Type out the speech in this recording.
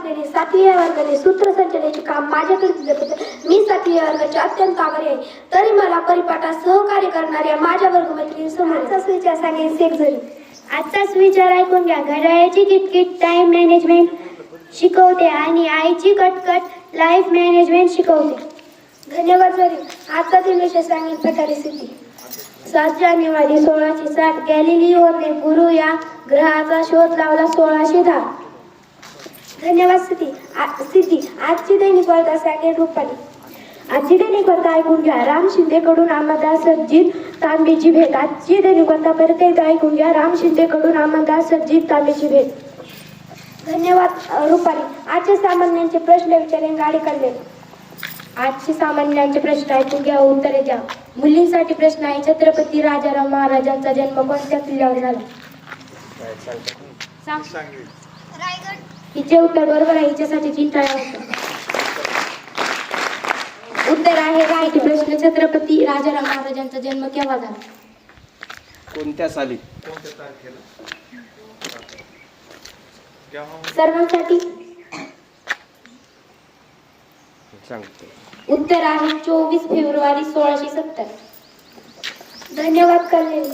असलेले 7वी वर्गाने सूत्रसंचनाचे काम माझ्याकडे दिले. मी 7वी वर्गाचे अत्यंत आभारी आहे. तरी मला परिपाठात सहकार्य करणाऱ्या माझ्या वर्गमैत्रिणींसमोर आजचाच विचार सांगेन एक जरी. आजचाच विचार ऐकून घ्या. घड्याळाची किटकिट टाइम मॅनेजमेंट शिकवते आणि आईची कटकट लाईफ मॅनेजमेंट शिकवते. धन्यवाद जरी. आजचा विषय सांगेन प्रकारे सिद्धी. 7 जानेवारी 1660 गॅलिलिओने गुरु या ग्रहाचा शोध लावला. 1610. धन्यवाद सिद्धी. सिद्धी आजची दैनिक वार्ता सांगेन रुपाली. आजची दैनिक वार्ता ऐकून घ्या. राम शिंदेकडून अंबादास सज्जित तांबेची भेट. आजची दैनिक वार्ता परत एकदा ऐकून घ्या. राम शिंदेकडून अंबादास सज्जित तांबेची भेट. धन्यवाद रुपाली. आजचे सामान्यांचे प्रश्न विचारेन गाडी काढले. आजचे सामान्यांचे प्रश्न ऐकून घ्या, उत्तरे द्या. मुलींसाठी प्रश्न आहे. छत्रपती राजाराम महाराजांचा जन्म कोणत्या किल्ल्यावर झाला? हिचे उत्तर बरोबर आहे. हिच्यासाठी 3 टाळ्या होत्या. उत्तर आहे राईट. प्रश्न छत्रपती राजाराम महाराजांचा जन्म केव्हा झाला? कोणत्या साली? सर्वांसाठी सांगतो. उत्तर आहे 24 फेब्रुवारी 1670. धन्यवाद कल्याण.